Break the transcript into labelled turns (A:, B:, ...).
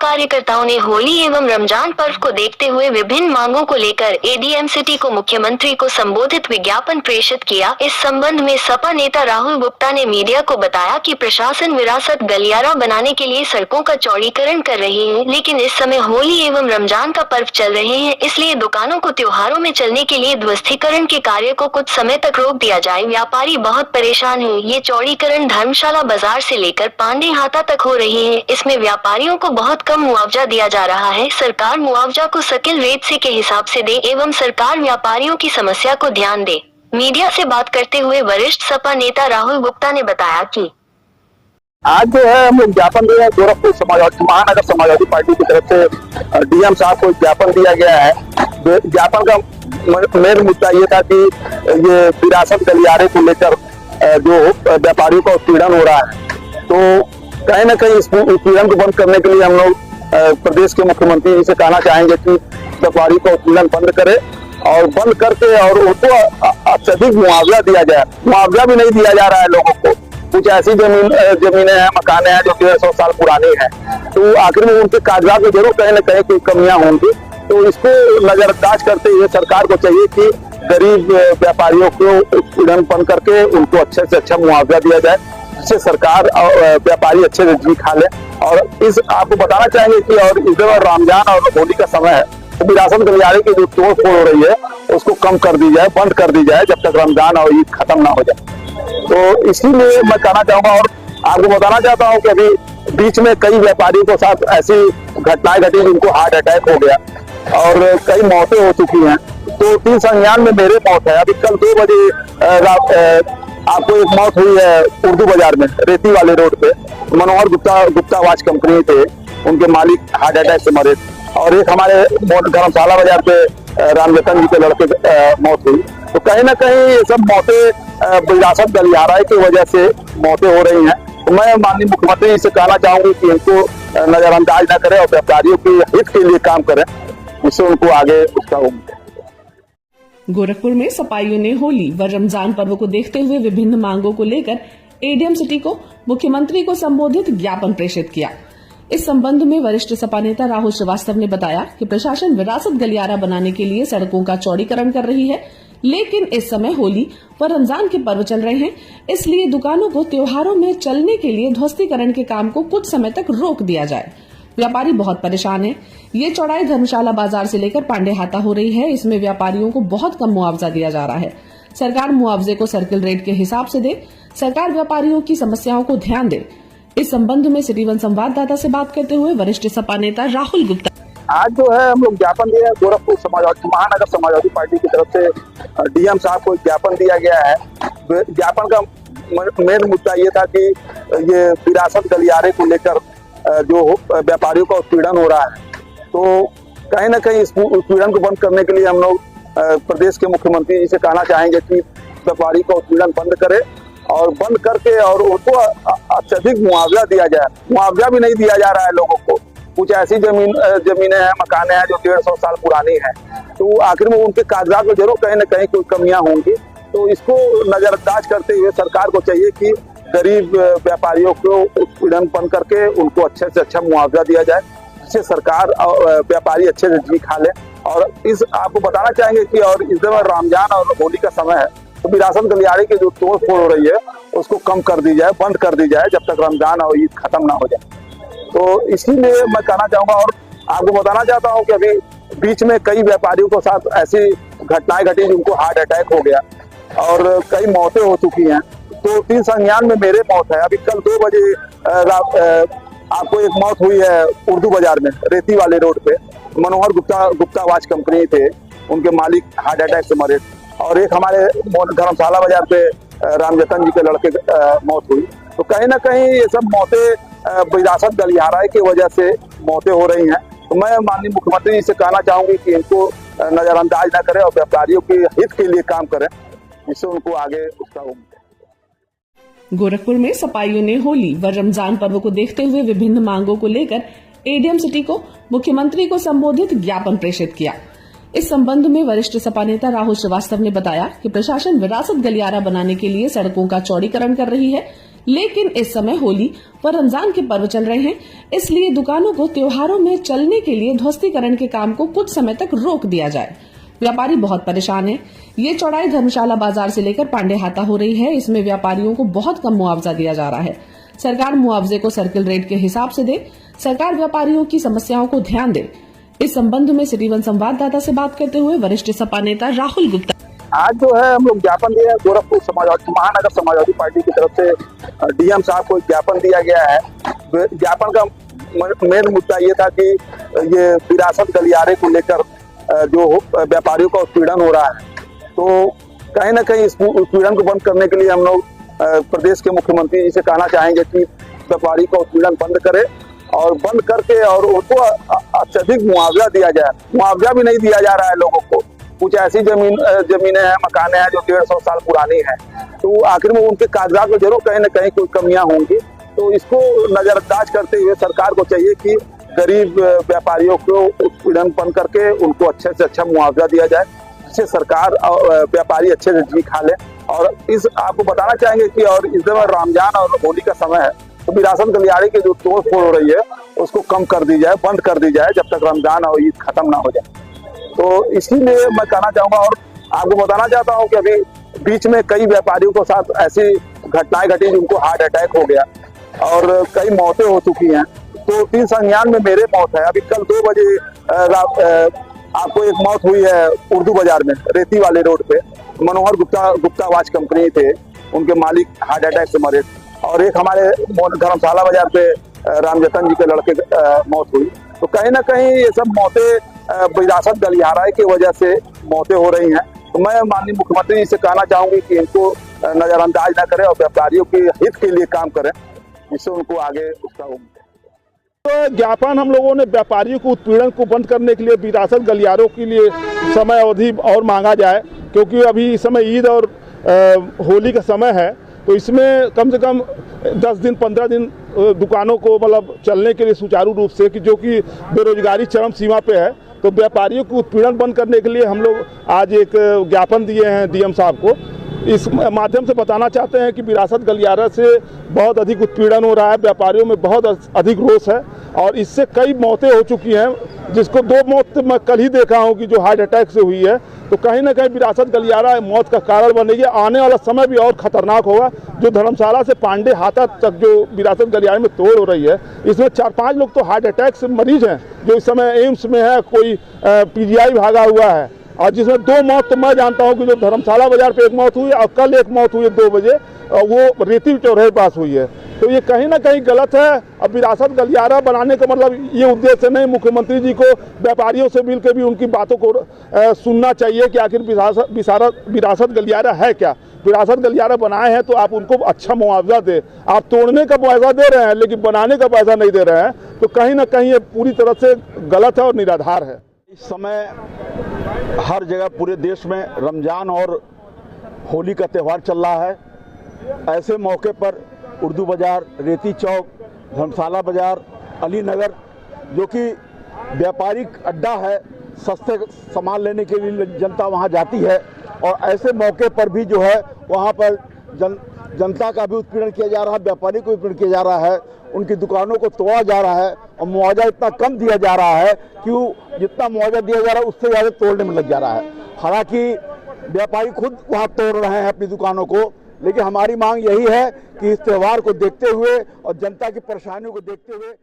A: कार्यकर्ताओं ने होली एवं रमजान पर्व को देखते हुए विभिन्न मांगों को लेकर एडीएम सिटी को मुख्यमंत्री को संबोधित विज्ञापन प्रेषित किया। इस संबंध में सपा नेता राहुल गुप्ता ने मीडिया को बताया कि प्रशासन विरासत गलियारा बनाने के लिए सड़कों का चौड़ीकरण कर रही है, लेकिन इस समय होली एवं रमजान का पर्व चल रहे हैं, इसलिए दुकानों को त्योहारों में चलने के लिए ध्वस्तीकरण के कार्य को कुछ समय तक रोक दिया जाए। व्यापारी बहुत परेशान है। ये चौड़ीकरण धर्मशाला बाजार से लेकर पांडे हाता तक हो रही है। इसमें व्यापारियों को बहुत कम मुआवजा दिया जा रहा है। सरकार मुआवजा को सकिल रेट से के हिसाब से दे एवं सरकार व्यापारियों की समस्या को ध्यान दे। मीडिया से बात करते हुए वरिष्ठ सपा नेता राहुल गुप्ता ने बताया कि
B: आज जो है हम लोग ज्ञापन दिया गोरखपुर महानगर समाजवादी पार्टी की तरफ से डीएम साहब को ज्ञापन दिया गया है। ज्ञापन का मेन मुद्दा ये था कि ये विरासत गलियारे को लेकर जो व्यापारियों का उत्पीड़न हो रहा है, तो कहीं ना कहीं इस उत्पीड़न को बंद करने के लिए हम लोग प्रदेश के मुख्यमंत्री जी से कहना चाहेंगे कि व्यापारी का उत्पीड़न बंद करे और बंद करके और उनको अत्यधिक मुआवजा दिया जाए। मुआवजा भी नहीं दिया जा रहा है लोगों को। कुछ ऐसी जमीनें हैं, मकाने हैं जो 150 साल पुरानी है, तो आखिर में उनके कागजात में जरूर कहीं न कहीं कोई कमियां होंगी। तो इसको नजरअंदाज करते हुए सरकार को चाहिए कि गरीब व्यापारियों को उत्पीड़न बंद करके उनको अच्छे से अच्छा मुआवजा दिया जाए, जिससे सरकार और व्यापारी अच्छे से जी खा ले। और इस आपको बताना चाहेंगे कि और इस दौरान रमजान और होली का समय है, तो विरासत गलियारे की जो तोड़ फोड़ हो रही है उसको कम कर दी जाए, बंद कर दी जाए जब तक रमजान और ईद खत्म ना हो जाए। तो इसीलिए मैं कहना चाहूंगा और आपको बताना चाहता हूं कि अभी बीच में कई व्यापारियों के साथ ऐसी घटनाएं घटी जिनको हार्ट अटैक हो गया और कई मौतें हो चुकी हैं। तो 3 संज्ञान में मेरे मौत है। अभी कल 2 बजे आपको एक मौत हुई है उर्दू बाजार में, रेती वाले रोड पे। मनोहर गुप्ता वाच कंपनी थे, उनके मालिक हार्ट अटैक से मरे। और एक हमारे धर्मशाला बाजार पे रामजतन जी के लड़के मौत हुई। तो कहीं ना कहीं ये सब मौतें विरासत गलियारा की वजह से मौतें हो रही हैं। तो मैं माननीय मुख्यमंत्री जी से कहना चाहूंगी कि इनको नजरअंदाज न करें और व्यापारियों के हित के लिए काम करें, जिससे उनको आगे उसका
C: गोरखपुर में सपाइयों ने होली व रमजान पर्व को देखते हुए विभिन्न मांगों को लेकर एडीएम सिटी को मुख्यमंत्री को संबोधित ज्ञापन प्रेषित किया। इस संबंध में वरिष्ठ सपा नेता राहुल श्रीवास्तव ने बताया कि प्रशासन विरासत गलियारा बनाने के लिए सड़कों का चौड़ीकरण कर रही है, लेकिन इस समय होली व रमजान के पर्व चल रहे हैं, इसलिए दुकानों को त्योहारों में चलने के लिए ध्वस्तीकरण के काम को कुछ समय तक रोक दिया जाए। व्यापारी बहुत परेशान है। ये चौड़ाई धर्मशाला बाजार से लेकर पांडे हाता हो रही है। इसमें व्यापारियों को बहुत कम मुआवजा दिया जा रहा है। सरकार मुआवजे को सर्किल रेट के हिसाब से दे। सरकार व्यापारियों की समस्याओं को ध्यान दे। इस संबंध में सिटी वन संवाददाता से बात करते हुए वरिष्ठ सपा नेता राहुल गुप्ता
B: आज जो है हम लोग ज्ञापन दिया गोरखपुर महानगर समाजवादी पार्टी की तरफ से डीएम साहब को ज्ञापन दिया गया है। ज्ञापन का मेन मुद्दा ये था कि ये विरासत गलियारे को लेकर जो व्यापारियों का उत्पीड़न हो रहा है, तो कहीं ना कहीं इस उत्पीड़न को बंद करने के लिए हम लोग प्रदेश के मुख्यमंत्री जी से कहना चाहेंगे कि व्यापारी का उत्पीड़न बंद करे और बंद करके और उनको अत्यधिक मुआवजा दिया जाए। मुआवजा भी नहीं दिया जा रहा है लोगों को। कुछ ऐसी जमीनें हैं, मकाने हैं जो 150 साल पुरानी है, तो आखिर में उनके कागजात में जरूर कहीं ना कहीं कोई कमियां होंगी। तो इसको नजरअंदाज करते हुए सरकार को चाहिए कि गरीब व्यापारियों को उत्पीड़न बंद करके उनको अच्छे से अच्छा मुआवजा दिया जाए, जिससे सरकार और व्यापारी अच्छे से जी खा ले। और इस आपको बताना चाहेंगे कि और इस दौरान रमजान और होली का समय है, तो विरासत गलियारे की जो तोड़ फोड़ हो रही है उसको कम कर दी जाए, बंद कर दी जाए जब तक रमजान और ईद खत्म ना हो जाए। तो इसीलिए मैं कहना चाहूंगा और आपको बताना चाहता हूं कि अभी बीच में कई व्यापारियों के साथ ऐसी घटनाएं घटी जिनको हार्ट अटैक हो गया और कई मौतें हो चुकी हैं। तो 3 संज्ञान में मेरे मौत है। अभी कल 2 बजे आपको एक मौत हुई है उर्दू बाजार में, रेती वाले रोड पे। मनोहर गुप्ता वाच कंपनी थे, उनके मालिक हार्ट अटैक से मरे। और एक हमारे धर्मशाला बाजार पे रामजतन जी के लड़के मौत हुई। तो कहीं ना कहीं ये सब मौतें विरासत गलियारा की वजह से मौतें हो रही हैं। तो मैं माननीय मुख्यमंत्री जी से कहना चाहूंगी कि इनको नजरअंदाज न करें और व्यापारियों के हित के लिए काम करें, जिससे उनको आगे उसका
C: गोरखपुर में सपाइयों ने होली व रमजान पर्व को देखते हुए विभिन्न मांगों को लेकर एडीएम सिटी को मुख्यमंत्री को संबोधित ज्ञापन प्रेषित किया। इस संबंध में वरिष्ठ सपा नेता राहुल श्रीवास्तव ने बताया कि प्रशासन विरासत गलियारा बनाने के लिए सड़कों का चौड़ीकरण कर रही है, लेकिन इस समय होली व रमजान के पर्व चल रहे हैं, इसलिए दुकानों को त्योहारों में चलने के लिए ध्वस्तीकरण के काम को कुछ समय तक रोक दिया जाए। व्यापारी बहुत परेशान हैं। ये चौड़ाई धर्मशाला बाजार से लेकर पांडे हाता हो रही है। इसमें व्यापारियों को बहुत कम मुआवजा दिया जा रहा है। सरकार मुआवजे को सर्किल रेट के हिसाब से दे। सरकार व्यापारियों की समस्याओं को ध्यान दे। इस संबंध में सिटी वन संवाददाता से बात करते हुए वरिष्ठ सपा नेता राहुल गुप्ता,
B: आज जो है हम लोग ज्ञापन दिए हैं गोरखपुर समाजवादी महानगर समाजवादी पार्टी की तरफ से डीएम साहब को ज्ञापन दिया गया है। ज्ञापन का मेन मुद्दा ये था कि ये विरासत गलियारे को लेकर जो व्यापारियों का उत्पीड़न हो रहा है, तो कहीं ना कहीं इस उत्पीड़न को बंद करने के लिए हम लोग प्रदेश के मुख्यमंत्री जी से कहना चाहेंगे कि व्यापारी का उत्पीड़न बंद करे और बंद करके और उनको अत्यधिक मुआवजा दिया जाए। मुआवजा भी नहीं दिया जा रहा है लोगों को। कुछ ऐसी जमीनें हैं, मकाने हैं जो 150 साल पुरानी हैं, तो आखिर में उनके कागजात में जरूर कहीं ना कहीं कोई कमियां होंगी। तो इसको नजरअंदाज करते हुए सरकार को चाहिए कि गरीब व्यापारियों को उत्पीड़न बंद करके उनको अच्छे से अच्छा मुआवजा दिया जाए, जिससे सरकार और व्यापारी अच्छे से जी खा ले। और इस आपको बताना चाहेंगे कि और इस समय रमजान और होली का समय है, तो विरासत गलियारे की जो तोड़ फोड़ हो रही है उसको कम कर दी जाए, बंद कर दी जाए जब तक रमजान और ईद खत्म ना हो जाए। तो इसीलिए मैं कहना चाहूंगा और आपको बताना चाहता हूं कि अभी बीच में कई व्यापारियों के साथ ऐसी घटनाएं घटी जिनको हार्ट अटैक हो गया और कई मौतें हो चुकी हैं। तो 3 संज्ञान में मेरे मौत है। अभी कल 2 बजे आपको एक मौत हुई है उर्दू बाजार में, रेती वाले रोड पे। मनोहर गुप्ता वाच कंपनी थे, उनके मालिक हार्ट अटैक से मरे। और एक हमारे धर्मशाला बाजार पे रामजतन जी के लड़के मौत हुई। तो कहीं ना कहीं ये सब मौतें विरासत गलियारे की वजह से मौतें हो रही हैं। तो मैं माननीय मुख्यमंत्री जी से कहना चाहूंगी कि इनको नजरअंदाज न करें और व्यापारियों के हित के लिए काम करें, जिससे उनको आगे उसका
D: तो ज्ञापन हम लोगों ने व्यापारियों को उत्पीड़न को बंद करने के लिए विरासत गलियारों के लिए समय अवधि और मांगा जाए, क्योंकि अभी इस समय ईद और होली का समय है। तो इसमें कम से कम 10 दिन 15 दिन दुकानों को मतलब चलने के लिए सुचारू रूप से, कि जो कि बेरोजगारी चरम सीमा पे है, तो व्यापारियों को उत्पीड़न बंद करने के लिए हम लोग आज एक ज्ञापन दिए हैं डीएम साहब को। इस माध्यम से बताना चाहते हैं कि विरासत गलियारा से बहुत अधिक उत्पीड़न हो रहा है, व्यापारियों में बहुत अधिक रोष है और इससे कई मौतें हो चुकी हैं, जिसको 2 मौत मैं कल ही देखा हूं कि जो हार्ट अटैक से हुई है। तो कहीं ना कहीं विरासत गलियारा मौत का कारण बनेगी। आने वाला समय भी और खतरनाक होगा। जो धर्मशाला से पांडे हाता तक जो विरासत गलियारे में तोड़ हो रही है, इसमें 4-5 लोग तो हार्ट अटैक से मरीज हैं, जो इस समय एम्स में है, कोई पीजीआई भागा हुआ है। और जिसमें 2 मौत तो मैं जानता हूं कि जो धर्मशाला बाजार पे एक मौत हुई और कल एक मौत हुई 2 बजे, वो रेती चौराहे पास हुई है। तो ये कहीं ना कहीं गलत है। अब विरासत गलियारा बनाने का मतलब ये उद्देश्य नहीं। मुख्यमंत्री जी को व्यापारियों से मिलकर भी उनकी बातों को सुनना चाहिए कि आखिर विरासत गलियारा है क्या। विरासत गलियारा बनाए हैं तो आप उनको अच्छा मुआवजा दें। आप तोड़ने का पैसा दे रहे हैं लेकिन बनाने का पैसा नहीं दे रहे हैं, तो कहीं ना कहीं ये पूरी तरह से गलत है और निराधार है।
E: इस समय हर जगह पूरे देश में रमजान और होली का त्यौहार चल रहा है। ऐसे मौके पर उर्दू बाजार, रेती चौक, धर्मशाला बाजार, अली नगर, जो कि व्यापारिक अड्डा है, सस्ते सामान लेने के लिए जनता वहां जाती है, और ऐसे मौके पर भी जो है वहां पर जनता का भी उत्पीड़न किया जा रहा है, व्यापारी को उत्पीड़न किया जा रहा है, उनकी दुकानों को तोड़ा जा रहा है और मुआवजा इतना कम दिया जा रहा है कि जितना मुआवजा दिया जा रहा है उससे ज़्यादा तोड़ने में लग जा रहा है। हालांकि व्यापारी खुद वहां तोड़ रहे हैं अपनी दुकानों को, लेकिन हमारी मांग यही है कि इस त्यौहार को देखते हुए और जनता की परेशानियों को देखते हुए